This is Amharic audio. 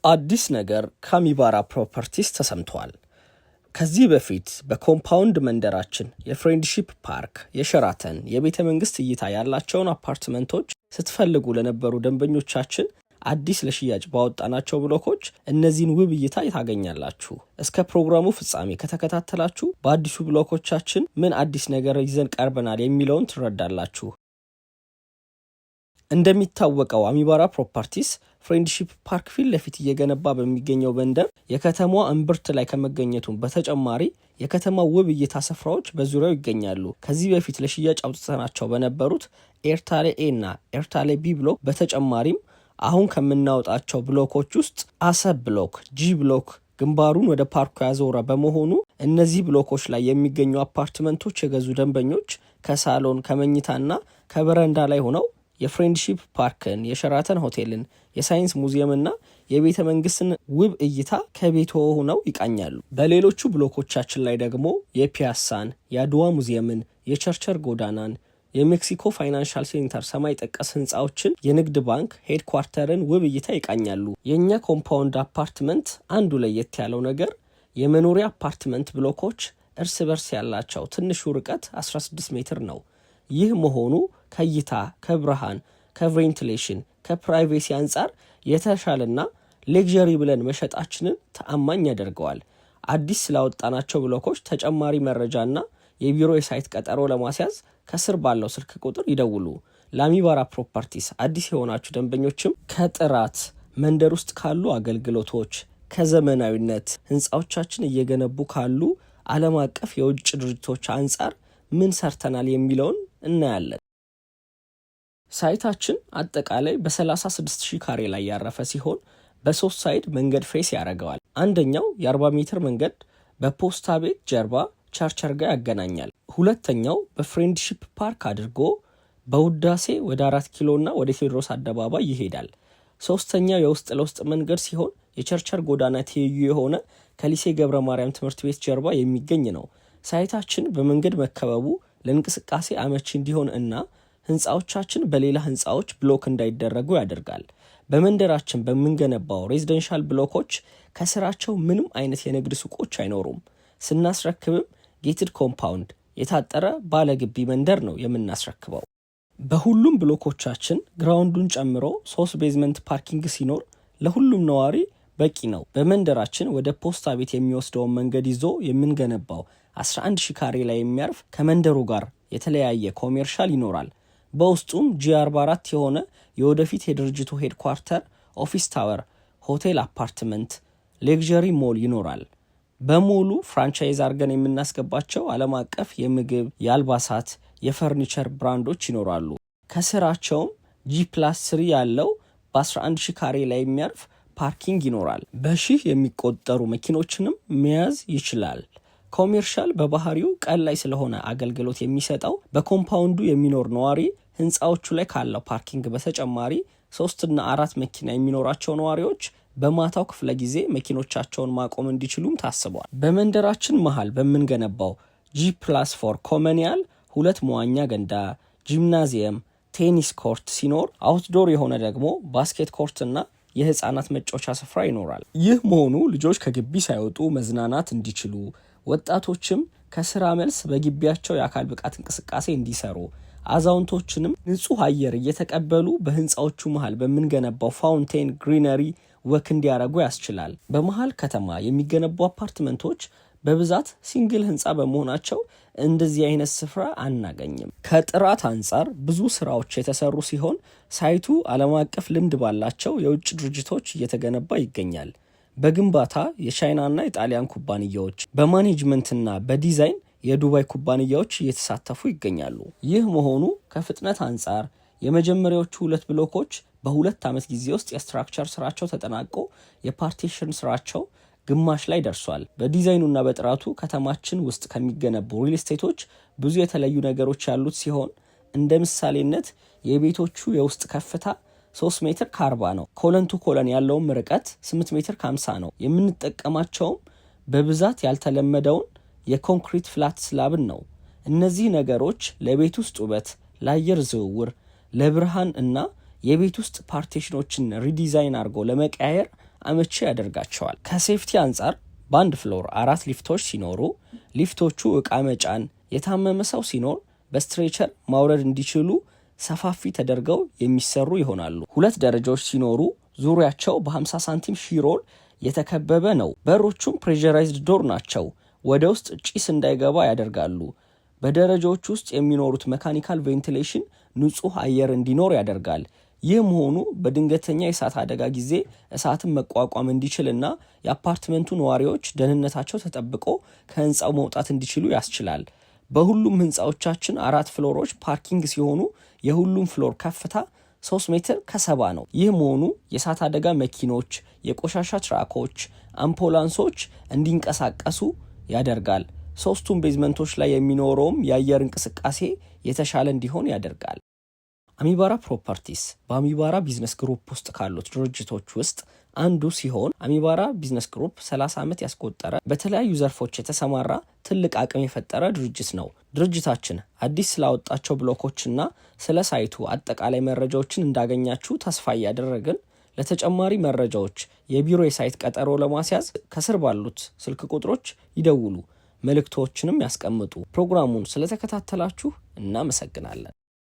አዲስ ነገር ከአሚባራ ፕሮፐርቲስ ተሰምቷል። ከዚህ በፊት በኮምፓውንድ መንደራችን የፍሬንድሺፕ ፓርክ፣ የሸራተን፣ የቤተ መንግስት እይታ ያላቸውን አፓርትመንቶች ስትፈልጉ ለነበሩ ደንበኞቻችን አዲስ ለሽያጭ ባወጣናቸው ብሎኮች እነዚህን ውብ እይታ ታገኛላችሁ። እስከ ፕሮግራሙ ፍጻሜ ከተከታተላችሁ በአዲሱ ብሎኮቻችን ምን አዲስ ነገር ይዘን ቀርበናል የሚለውን ትረዳላችሁ። እንደሚታወቀው አሚባራ ፕሮፐርቲስ ፍሬንድሺፕ ፓርክ ፊት ለፊት እየገነባ በሚገኘው መንደር የከተማዋ እምብርት ላይ ከመገኘቱም በተጨማሪ የከተማው ውብ እይታ ስፍራዎች በዙሪያው ይገኛሉ። ከዚህ በፊት ለሽያጭ አውጥተናቸው በነበሩት ኤርታሌ ኤ እና ኤርታሌ ቢ ብሎክ በተጨማሪም አሁን ከምናወጣቸው ብሎኮች ውስጥ አሰብ ብሎክ፣ ጂ ብሎክ ግንባሩን ወደ ፓርኩ ያዞረ በመሆኑ እነዚህ ብሎኮች ላይ የሚገኙ አፓርትመንቶች የገዙ ደንበኞች ከሳሎን ከመኝታና ከበረንዳ ላይ ሆነው የፍሬንድሺፕ ፓርክን፣ የሸራተን ሆቴልን፣ የሳይንስ ሙዚየምና የቤተ መንግስትን ውብ እይታ ከቤት ሆነው ይቃኛሉ። በሌሎቹ ብሎኮቻችን ላይ ደግሞ የፒያሳን፣ የአድዋ ሙዚየምን፣ የቸርቸር ጎዳናን፣ የሜክሲኮ ፋይናንሻል ሴንተር ሰማይ ጠቀስ ህንፃዎችን፣ የንግድ ባንክ ሄድኳርተርን ውብ እይታ ይቃኛሉ። የእኛ ኮምፓውንድ አፓርትመንት አንዱ ለየት ያለው ነገር የመኖሪያ አፓርትመንት ብሎኮች እርስ በርስ ያላቸው ትንሹ ርቀት 16 ሜትር ነው። ይህ መሆኑ ከእይታ፣ ከብርሃን፣ ከቬንቲሌሽን፣ ከፕራይቬሲ አንጻር የተሻለና ሌክዠሪ ብለን መሸጣችንን ተአማኝ ያደርገዋል። አዲስ ስላወጣናቸው ብሎኮች ተጨማሪ መረጃና የቢሮ የሳይት ቀጠሮ ለማስያዝ ከስር ባለው ስልክ ቁጥር ይደውሉ። ለአሚባራ ፕሮፐርቲስ አዲስ የሆናችሁ ደንበኞችም ከጥራት መንደር ውስጥ ካሉ አገልግሎቶች፣ ከዘመናዊነት ህንፃዎቻችን እየገነቡ ካሉ ዓለም አቀፍ የውጭ ድርጅቶች አንጻር ምን ሰርተናል የሚለውን እናያለን። ሳይታችን አጠቃላይ በ36,000 ካሬ ላይ ያረፈ ሲሆን በሶስት ሳይድ መንገድ ፌስ ያደርገዋል። አንደኛው የ40 ሜትር መንገድ በፖስታ ቤት ጀርባ ቸርቸር ጋር ያገናኛል። ሁለተኛው በፍሬንድሺፕ ፓርክ አድርጎ በውዳሴ ወደ 4 ኪሎና ወደ ቴዎድሮስ አደባባይ ይሄዳል። ሶስተኛው የውስጥ ለውስጥ መንገድ ሲሆን የቸርቸር ጎዳና ትይዩ የሆነ ከሊሴ ገብረ ማርያም ትምህርት ቤት ጀርባ የሚገኝ ነው። ሳይታችን በመንገድ መከበቡ ለእንቅስቃሴ አመቺ እንዲሆን እና ህንፃዎቻችን በሌላ ህንፃዎች ብሎክ እንዳይደረጉ ያደርጋል። በመንደራችን በምንገነባው ሬዚደንሻል ብሎኮች ከስራቸው ምንም አይነት የንግድ ሱቆች አይኖሩም። ስናስረክብም ጌትድ ኮምፓውንድ የታጠረ ባለግቢ መንደር ነው የምናስረክበው። በሁሉም ብሎኮቻችን ግራውንዱን ጨምሮ 3 ቤዝመንት ፓርኪንግ ሲኖር ለሁሉም ነዋሪ በቂ ነው። በመንደራችን ወደ ፖስታ ቤት የሚወስደውን መንገድ ይዞ የምንገነባው 11,000 ካሬ ላይ የሚያርፍ ከመንደሩ ጋር የተለያየ ኮሜርሻል ይኖራል። በውስጡም G44 የሆነ የወደፊት የድርጅቱ ሄድኳርተር፣ ኦፊስ ታወር፣ ሆቴል፣ አፓርትመንት፣ ሌክዠሪ ሞል ይኖራል። በሙሉ ፍራንቻይዝ አድርገን የምናስገባቸው ዓለም አቀፍ የምግብ፣ የአልባሳት፣ የፈርኒቸር ብራንዶች ይኖራሉ። ከስራቸውም G+3 ያለው በ11,000 ካሬ ላይ የሚያርፍ ፓርኪንግ ይኖራል። በሺህ የሚቆጠሩ መኪኖችንም መያዝ ይችላል። ኮሜርሻል በባህሪው ቀን ላይ ስለሆነ አገልግሎት የሚሰጠው በኮምፓውንዱ የሚኖር ነዋሪ ህንፃዎቹ ላይ ካለው ፓርኪንግ በተጨማሪ 3 እና 4 መኪና የሚኖራቸው ነዋሪዎች በማታው ክፍለ ጊዜ መኪኖቻቸውን ማቆም እንዲችሉም ታስቧል። በመንደራችን መሃል በምንገነባው G+4 ኮመኒያል 2 መዋኛ ገንዳ፣ ጂምናዚየም፣ ቴኒስ ኮርት ሲኖር አውትዶር የሆነ ደግሞ ባስኬት ኮርት እና የህፃናት መጫወቻ ስፍራ ይኖራል። ይህ መሆኑ ልጆች ከግቢ ሳይወጡ መዝናናት እንዲችሉ፣ ወጣቶችም ከስራ መልስ በግቢያቸው የአካል ብቃት እንቅስቃሴ እንዲሰሩ፣ አዛውንቶችንም ንጹህ አየር እየተቀበሉ በህንፃዎቹ መሃል በምንገነባው ፋውንቴን ግሪነሪ ወክ እንዲያደርጉ ያስችላል። በመሃል ከተማ የሚገነቡ አፓርትመንቶች በብዛት ሲንግል ህንፃ በመሆናቸው እንደዚህ አይነት ስፍራ አናገኝም። ከጥራት አንጻር ብዙ ስራዎች የተሰሩ ሲሆን ሳይቱ ዓለም አቀፍ ልምድ ባላቸው የውጭ ድርጅቶች እየተገነባ ይገኛል። በግንባታ የቻይናና የጣሊያን ኩባንያዎች፣ በማኔጅመንትና በዲዛይን የዱባይ ኩባንያዎች እየተሳተፉ ይገኛሉ። ይህ መሆኑ ከፍጥነት አንጻር የመጀመሪያዎቹ 2 ብሎኮች በ2 ዓመት ጊዜ ውስጥ የስትራክቸር ስራቸው ተጠናቆ የፓርቲሽን ስራቸው ግማሽ ላይ ደርሷል። በዲዛይኑና በጥራቱ ከተማችን ውስጥ ከሚገነቡ ሪል ስቴቶች ብዙ የተለዩ ነገሮች ያሉት ሲሆን እንደ ምሳሌነት የቤቶቹ የውስጥ ከፍታ 3 ሜትር ከ40 ነው። ኮለን ቱ ኮለን ያለውም ርቀት 8 ሜትር ከ50 ነው። የምንጠቀማቸውም በብዛት ያልተለመደውን የኮንክሪት ፍላት ስላብን ነው። እነዚህ ነገሮች ለቤት ውስጥ ውበት፣ ለአየር ዝውውር፣ ለብርሃን እና የቤት ውስጥ ፓርቲሽኖችን ሪዲዛይን አድርጎ ለመቀያየር አመቺ ያደርጋቸዋል። ከሴፍቲ አንጻር በአንድ ፍሎር 4 ሊፍቶች ሲኖሩ ሊፍቶቹ ዕቃ መጫን፣ የታመመ ሰው ሲኖር በስትሬቸር ማውረድ እንዲችሉ ሰፋፊ ተደርገው የሚሰሩ ይሆናሉ። 2 ደረጃዎች ሲኖሩ ዙሪያቸው በ50 ሳንቲም ሺሮል የተከበበ ነው። በሮቹም ፕሬዠራይዝድ ዶር ናቸው። ወደ ውስጥ ጭስ እንዳይገባ ያደርጋሉ። በደረጃዎች ውስጥ የሚኖሩት መካኒካል ቬንቲሌሽን ንጹህ አየር እንዲኖር ያደርጋል። ይህ መሆኑ በድንገተኛ የእሳት አደጋ ጊዜ እሳትን መቋቋም እንዲችልና የአፓርትመንቱ ነዋሪዎች ደህንነታቸው ተጠብቆ ከህንፃው መውጣት እንዲችሉ ያስችላል። በሁሉም ህንፃዎቻችን 4 ፍሎሮች ፓርኪንግ ሲሆኑ የሁሉም ፍሎር ከፍታ 3 ሜትር ከ70 ነው። ይህ መሆኑ የእሳት አደጋ መኪኖች፣ የቆሻሻ ትራኮች፣ አምቡላንሶች እንዲንቀሳቀሱ ያደርጋል። 3ቱም ቤዝመንቶች ላይ የሚኖረውም የአየር እንቅስቃሴ የተሻለ እንዲሆን ያደርጋል። አሚባራ ፕሮፐርቲስ በአሚባራ ቢዝነስ ግሩፕ ውስጥ ካሉት ድርጅቶች ውስጥ አንዱ ሲሆን አሚባራ ቢዝነስ ግሩፕ 30 ዓመት ያስቆጠረ በተለያዩ ዘርፎች የተሰማራ ትልቅ አቅም የፈጠረ ድርጅት ነው። ድርጅታችን አዲስ ስላወጣቸው ብሎኮችና ስለ ሳይቱ አጠቃላይ መረጃዎችን እንዳገኛችሁ ተስፋ እያደረግን ለተጨማሪ መረጃዎች የቢሮ የሳይት ቀጠሮ ለማስያዝ ከስር ባሉት ስልክ ቁጥሮች ይደውሉ፣ መልእክቶችንም ያስቀምጡ። ፕሮግራሙን ስለተከታተላችሁ እናመሰግናለን።